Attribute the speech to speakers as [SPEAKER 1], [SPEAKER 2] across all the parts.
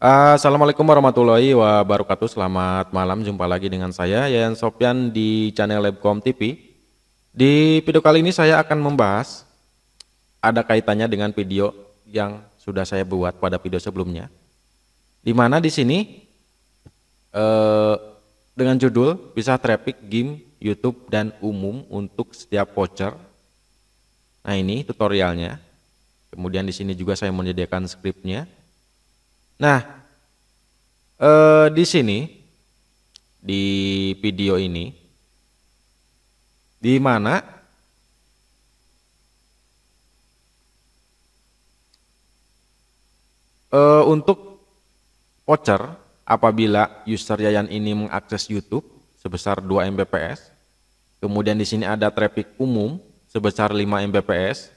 [SPEAKER 1] Assalamualaikum warahmatullahi wabarakatuh. Selamat malam, jumpa lagi dengan saya Yayan Sopyan di channel Labcom TV. Di video kali ini saya akan membahas ada kaitannya dengan video yang sudah saya buat pada video sebelumnya. Di mana di sini eh, dengan judul bisa traffic game YouTube dan umum untuk setiap voucher. Nah, ini tutorialnya. Kemudian di sini juga saya menyediakan skripnya. Nah, di sini di video ini di mana untuk voucher apabila user Yayan ini mengakses YouTube sebesar 2 Mbps, kemudian di sini ada traffic umum sebesar 5 Mbps.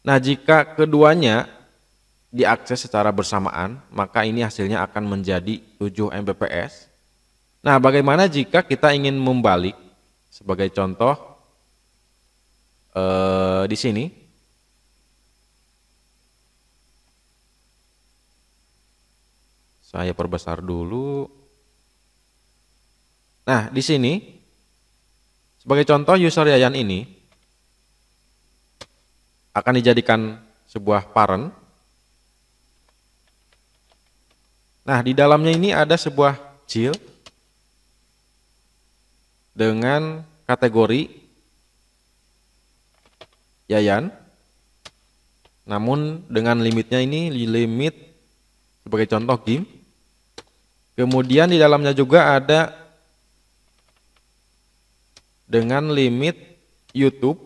[SPEAKER 1] Nah, jika keduanya diakses secara bersamaan, maka ini hasilnya akan menjadi 7 Mbps. Nah, bagaimana jika kita ingin membalik? Sebagai contoh, di sini saya perbesar dulu. Nah, di sini sebagai contoh user Yayan ini akan dijadikan sebuah parent. Nah, di dalamnya ini ada sebuah child dengan kategori Yayan, namun dengan limitnya ini limit sebagai contoh game. Kemudian di dalamnya juga ada dengan limit YouTube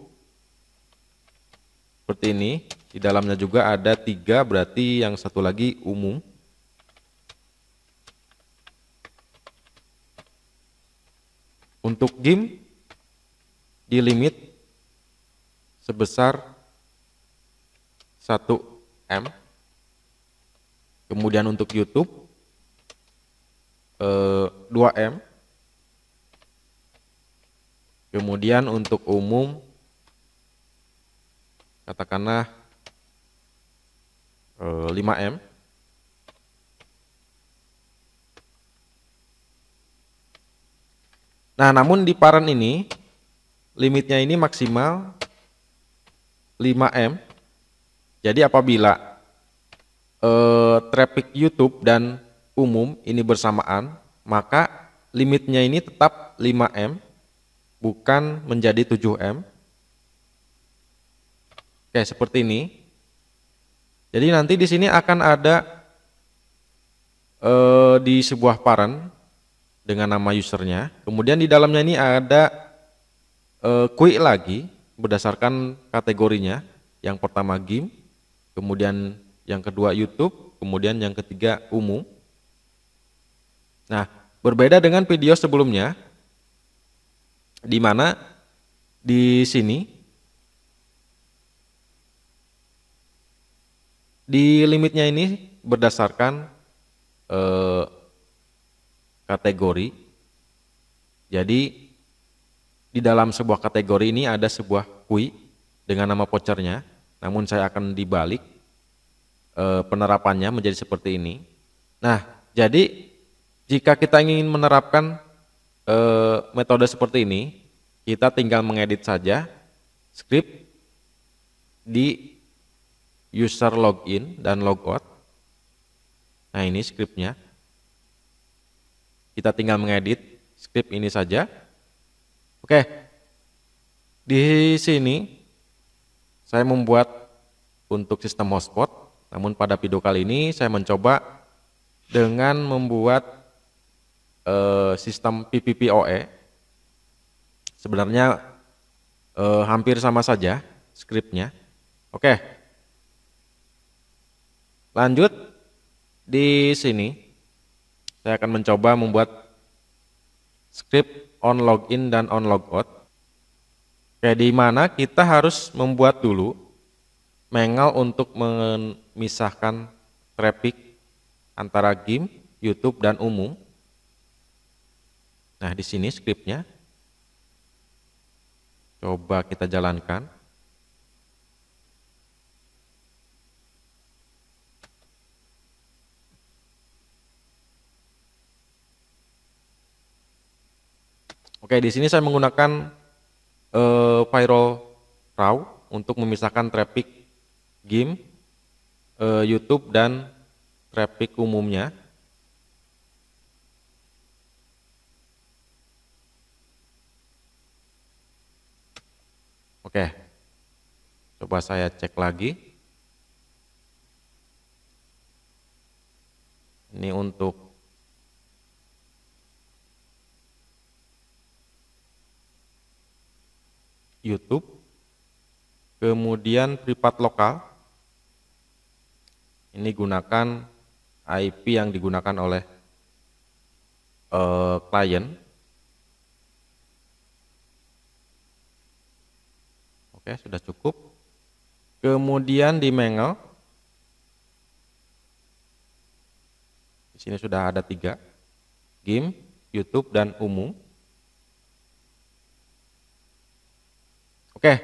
[SPEAKER 1] seperti ini. Di dalamnya juga ada 3, berarti yang satu lagi umum. Untuk game di limit sebesar 1 M. Kemudian untuk YouTube 2 M. Kemudian untuk umum katakanlah 5 M. Nah, namun di parent ini limitnya ini maksimal 5 M. Jadi apabila traffic YouTube dan umum ini bersamaan, maka limitnya ini tetap 5 M, bukan menjadi 7 M. Oke, seperti ini. Jadi nanti di sini akan ada di sebuah parent dengan nama usernya. Kemudian di dalamnya ini ada quick lagi berdasarkan kategorinya. Yang pertama game, kemudian yang kedua YouTube, kemudian yang ketiga umum. Nah, berbeda dengan video sebelumnya, di mana di sini di limitnya ini berdasarkan kategori. Jadi di dalam sebuah kategori ini ada sebuah kui dengan nama vouchernya, namun saya akan dibalik penerapannya menjadi seperti ini. Nah, jadi jika kita ingin menerapkan metode seperti ini, kita tinggal mengedit saja script di user login dan logout. Nah, ini scriptnya. Kita tinggal mengedit script ini saja. Oke, di sini saya membuat untuk sistem hotspot, namun pada video kali ini saya mencoba dengan membuat sistem PPPoE. Sebenarnya hampir sama saja scriptnya. Oke, lanjut di sini. Saya akan mencoba membuat script on login dan on logout. Oke, di mana kita harus membuat dulu mengal untuk memisahkan traffic antara game, YouTube dan umum. Nah, di sini scriptnya. Coba kita jalankan. Oke, di sini saya menggunakan firewall raw untuk memisahkan traffic game, YouTube dan traffic umumnya. Oke, coba saya cek lagi. Ini untuk YouTube, kemudian privat lokal. Ini gunakan IP yang digunakan oleh klien. Oke, sudah cukup. Kemudian di Mangle, di sini sudah ada 3, game, YouTube, dan umum. Oke,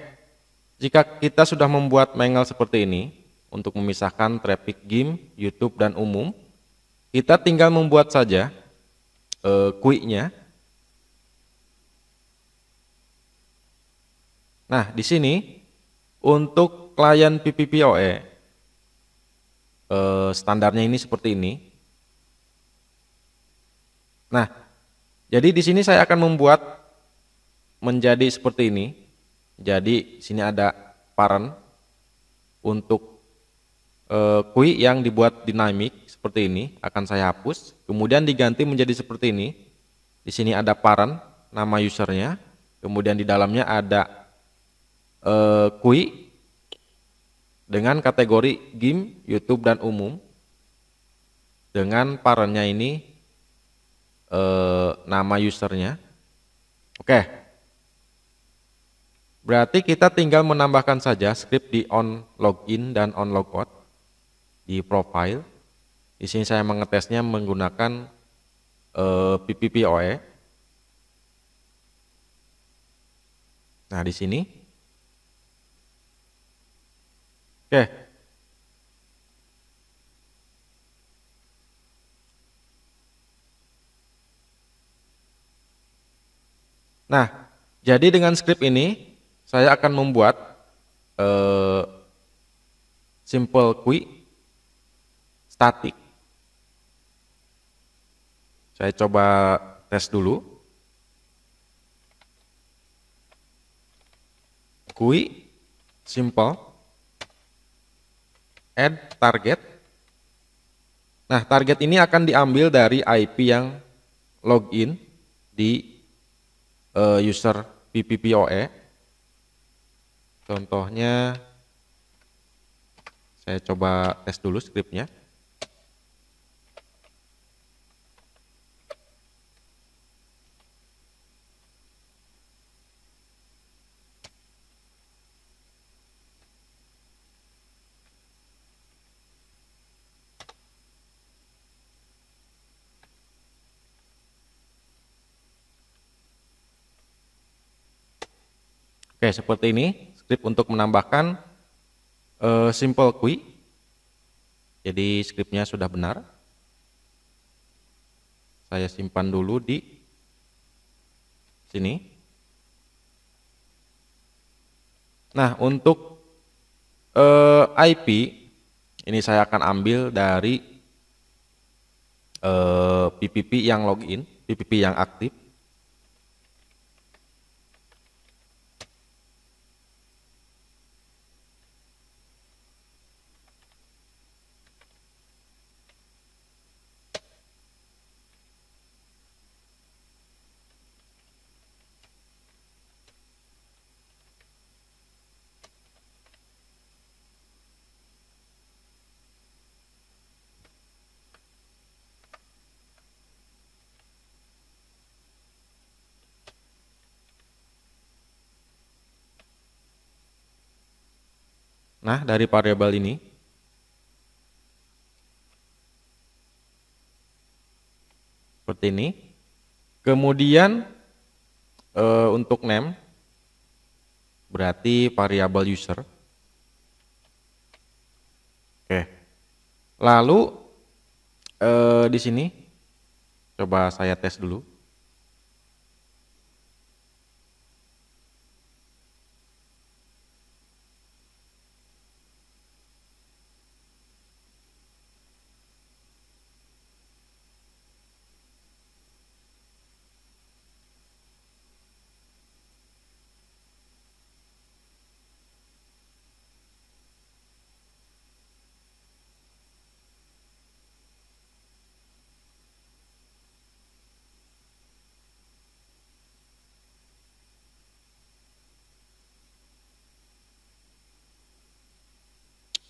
[SPEAKER 1] jika kita sudah membuat Mangle seperti ini untuk memisahkan traffic game, YouTube, dan umum, kita tinggal membuat saja QUI-nya. Nah, di sini untuk klien PPPoE standarnya ini seperti ini. Nah, jadi di sini saya akan membuat menjadi seperti ini. Jadi sini ada parent untuk QUI yang dibuat dynamic seperti ini akan saya hapus. Kemudian diganti menjadi seperti ini. Di sini ada parent, nama usernya. Kemudian di dalamnya ada QUI dengan kategori game, YouTube, dan umum. Dengan parentnya ini nama usernya. Oke, berarti kita tinggal menambahkan saja script di on login dan on logout di profile. Di sini saya mengetesnya menggunakan PPPoE. Nah, di sini. Oke. Nah, jadi dengan script ini saya akan membuat simple QUI static. Saya coba tes dulu. QUI simple add target. Nah, target ini akan diambil dari IP yang login di user PPPoE. Contohnya saya coba tes dulu scriptnya. Oke, seperti ini script untuk menambahkan simple QUI. Jadi scriptnya sudah benar. Saya simpan dulu di sini. Nah, untuk IP ini saya akan ambil dari PPP yang login, PPP yang aktif. Nah, dari variabel ini seperti ini. Kemudian untuk name berarti variabel user. Oke. Lalu di sini coba saya tes dulu.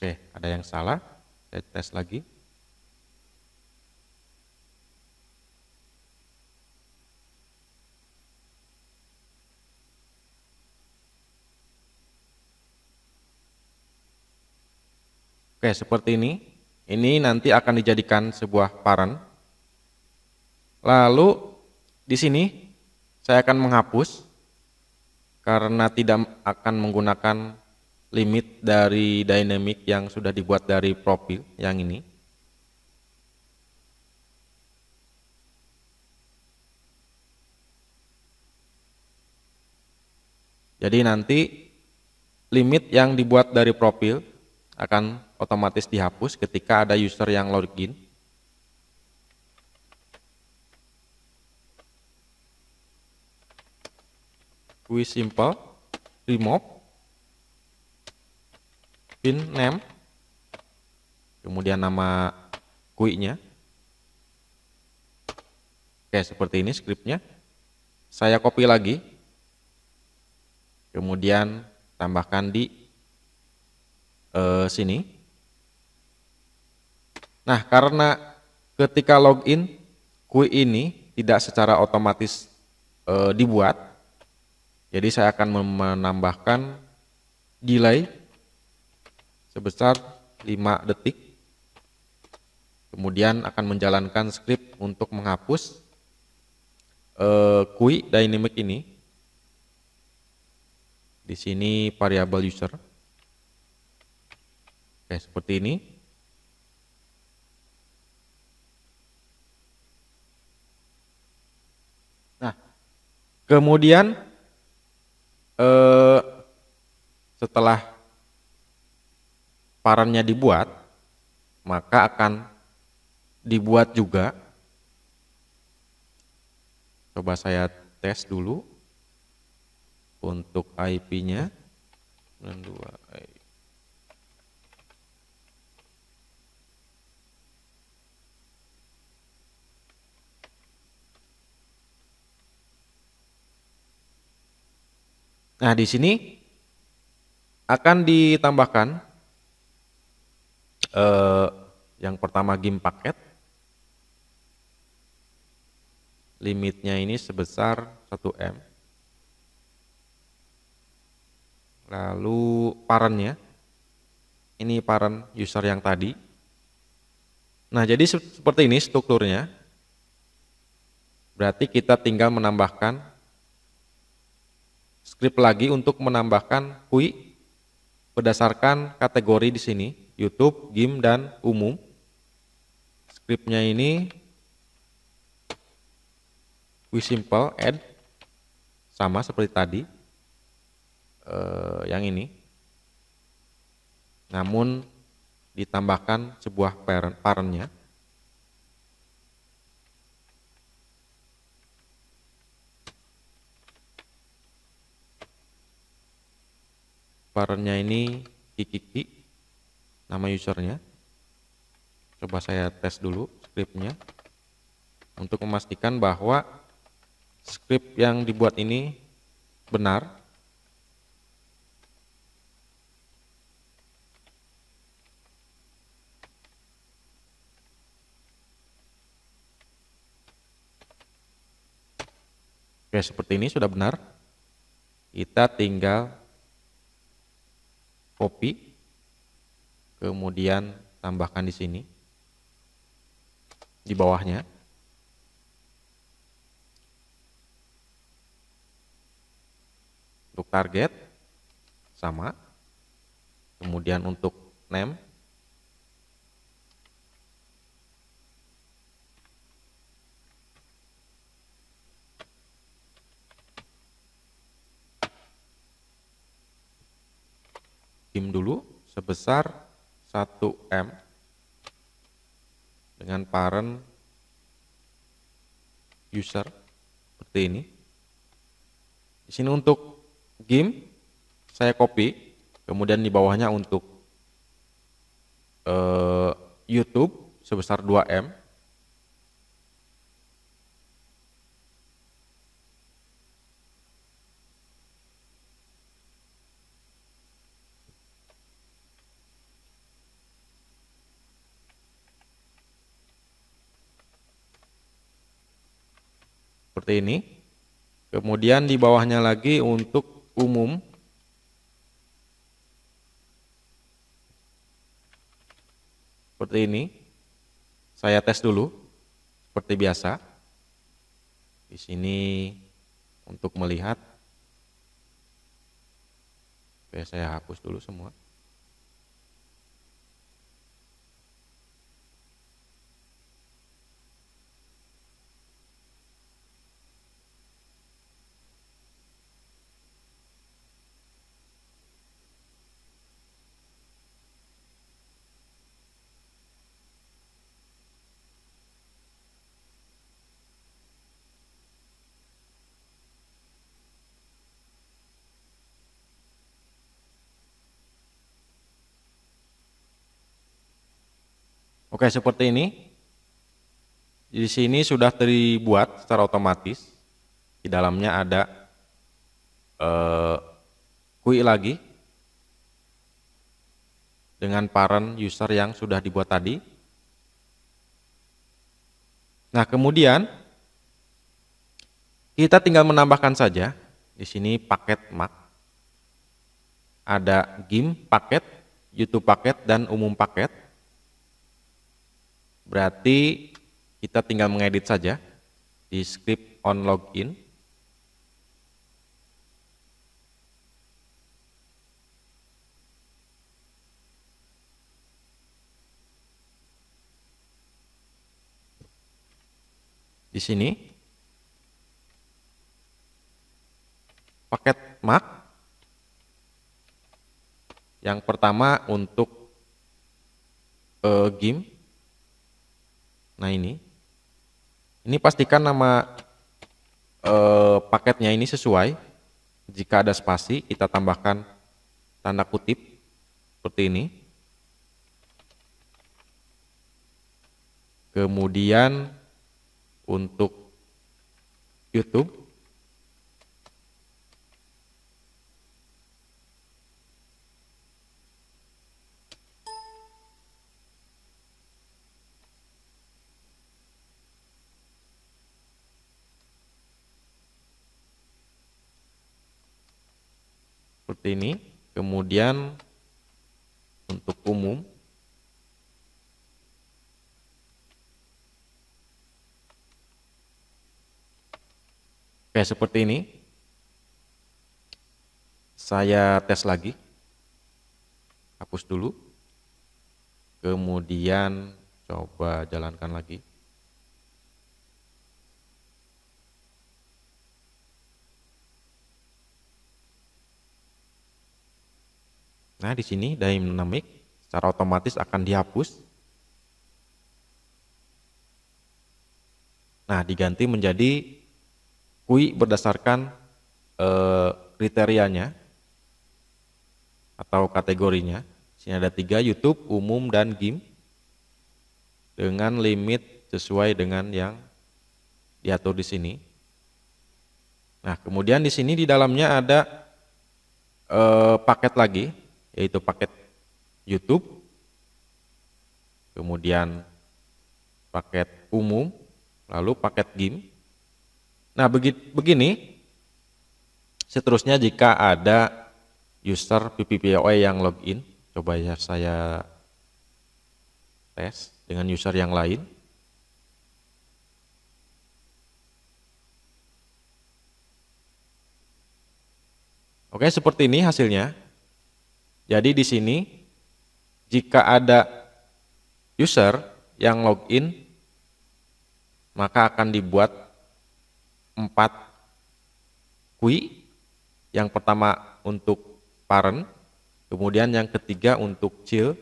[SPEAKER 1] Oke, ada yang salah. Saya tes lagi. Oke, seperti ini. Ini nanti akan dijadikan sebuah parent. Lalu di sini saya akan menghapus karena tidak akan menggunakan limit dari dynamic yang sudah dibuat dari profil yang ini. Jadi nanti limit yang dibuat dari profil akan otomatis dihapus ketika ada user yang login. Quick simple remove pin name, kemudian nama quicknya. Oke, seperti ini scriptnya. Saya copy lagi, kemudian tambahkan di sini. Nah, karena ketika login quick ini tidak secara otomatis dibuat, jadi saya akan menambahkan delay sebesar 5 detik. Kemudian akan menjalankan script untuk menghapus quick dynamic ini. Di sini variabel user. Oke, seperti ini. Nah, kemudian setelah parannya dibuat, maka akan dibuat juga. Coba saya tes dulu untuk IP-nya 92. Nah, di sini akan ditambahkan yang pertama game paket. Limitnya ini sebesar 1M. Lalu parennya, ini parent user yang tadi. Nah, jadi seperti ini strukturnya. Berarti kita tinggal menambahkan script lagi untuk menambahkan quick berdasarkan kategori di sini, YouTube, game, dan umum. Scriptnya ini quick simple add sama seperti tadi, yang ini. Namun ditambahkan sebuah parentnya. Parentnya ini Kikiki, nama usernya. Coba saya tes dulu scriptnya untuk memastikan bahwa script yang dibuat ini benar. Oke, seperti ini sudah benar. Kita tinggal copy, kemudian tambahkan di sini, di bawahnya. Untuk target sama, kemudian untuk name game dulu sebesar 1M dengan parent user seperti ini. Di sini untuk game saya copy, kemudian di bawahnya untuk YouTube sebesar 2M. seperti ini. Kemudian di bawahnya lagi untuk umum, seperti ini. Saya tes dulu seperti biasa. Di sini untuk melihat, oke, saya hapus dulu semua. Oke, seperti ini. Di sini sudah dibuat secara otomatis. Di dalamnya ada QUI lagi dengan parent user yang sudah dibuat tadi. Nah, kemudian kita tinggal menambahkan saja di sini paket Mac. Ada GIMP paket, YouTube paket, dan umum paket. Berarti kita tinggal mengedit saja di script on login. Di sini paket Mac yang pertama untuk GIMP. Nah, ini pastikan nama paketnya ini sesuai. Jika ada spasi, kita tambahkan tanda kutip seperti ini. Kemudian untuk YouTube, seperti ini. Kemudian untuk umum, oke, seperti ini. Saya tes lagi, hapus dulu, kemudian coba jalankan lagi. Nah, di sini dynamic secara otomatis akan dihapus. Nah, diganti menjadi QUI berdasarkan kriterianya atau kategorinya. Di sini ada 3, YouTube, umum, dan GIMP, dengan limit sesuai dengan yang diatur di sini. Nah, kemudian di sini di dalamnya ada paket lagi, yaitu paket YouTube, kemudian paket umum, lalu paket GIMP. Nah, begini seterusnya jika ada user PPPoE yang login. Coba ya saya tes dengan user yang lain. Oke, seperti ini hasilnya. Jadi di sini jika ada user yang login, maka akan dibuat 4 QUI. Yang pertama untuk parent, kemudian yang ketiga untuk child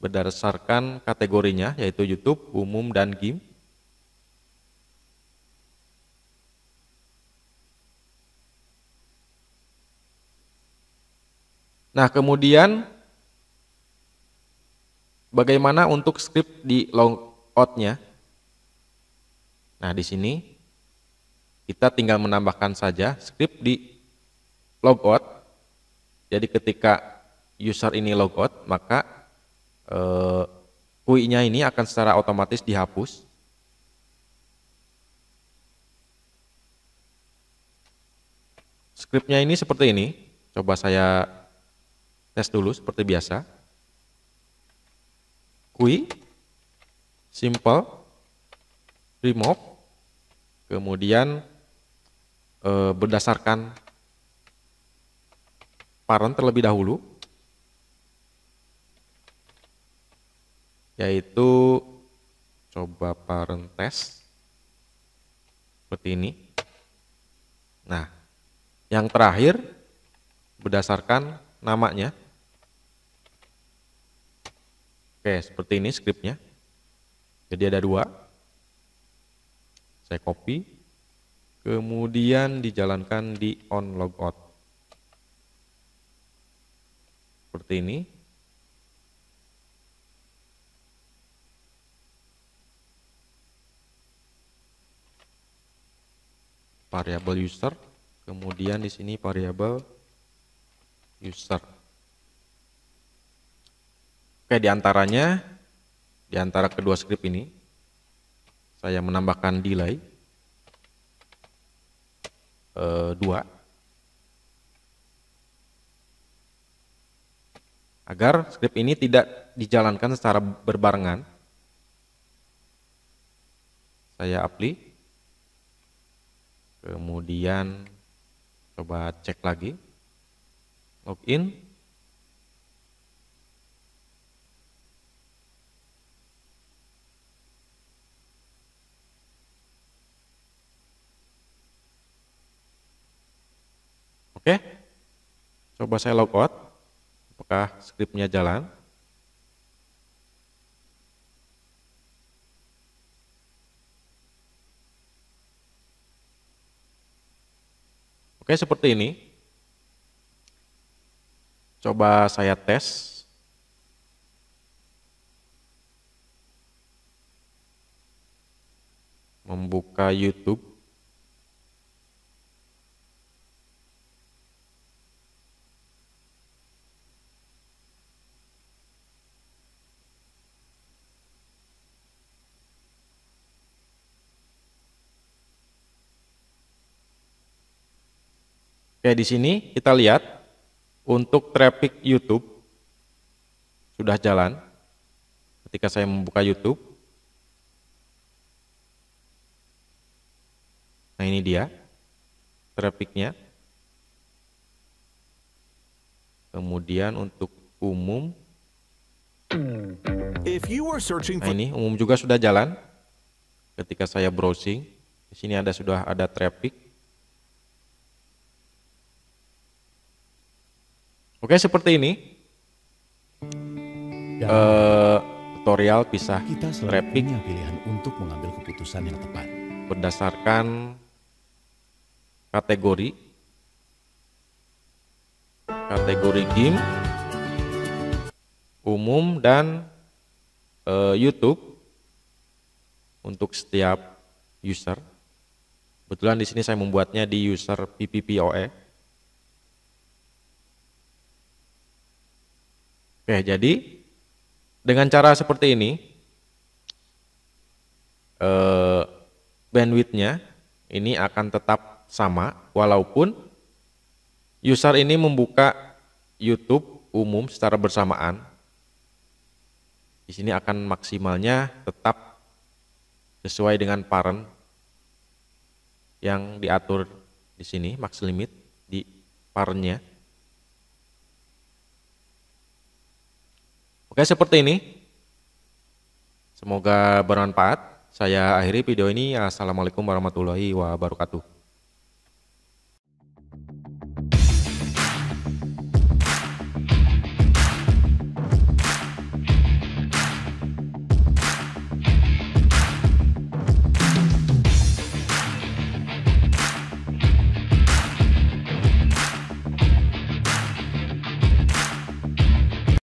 [SPEAKER 1] berdasarkan kategorinya, yaitu YouTube, umum, dan GIMP. Nah, kemudian bagaimana untuk script di logout-nya? Nah, di sini kita tinggal menambahkan saja script di logout. Jadi ketika user ini logout, maka QUI-nya ini akan secara otomatis dihapus. Scriptnya ini seperti ini. Coba saya tes dulu seperti biasa. Quick, simple, remove, kemudian berdasarkan parent terlebih dahulu, yaitu coba parent test seperti ini. Nah, yang terakhir berdasarkan namanya. Oke, seperti ini scriptnya. Jadi ada 2. Saya copy, kemudian dijalankan di on logout. Seperti ini. Variabel user, kemudian di sini variabel user. Oke, di antara kedua script ini, saya menambahkan delay 2 agar script ini tidak dijalankan secara berbarengan. Saya apply, kemudian coba cek lagi, login. Oke, coba saya logout, apakah scriptnya jalan? Oke, seperti ini. Coba saya tes. Membuka YouTube. Oke, di sini kita lihat untuk traffic YouTube sudah jalan ketika saya membuka YouTube. Nah, ini dia trafficnya. Kemudian untuk umum, nah ini umum juga sudah jalan ketika saya browsing. Di sini sudah ada traffic. Oke, seperti ini tutorial pisah traffic
[SPEAKER 2] pilihan untuk mengambil keputusan yang tepat
[SPEAKER 1] berdasarkan kategori game, umum, dan YouTube untuk setiap user. Kebetulan di sini saya membuatnya di user PPPoE. Oke, jadi dengan cara seperti ini, bandwidthnya ini akan tetap sama walaupun user ini membuka YouTube umum secara bersamaan. Di sini akan maksimalnya tetap sesuai dengan parent yang diatur di sini, max limit di parentnya. Oke, seperti ini. Semoga bermanfaat. Saya akhiri video ini. Assalamualaikum warahmatullahi wabarakatuh.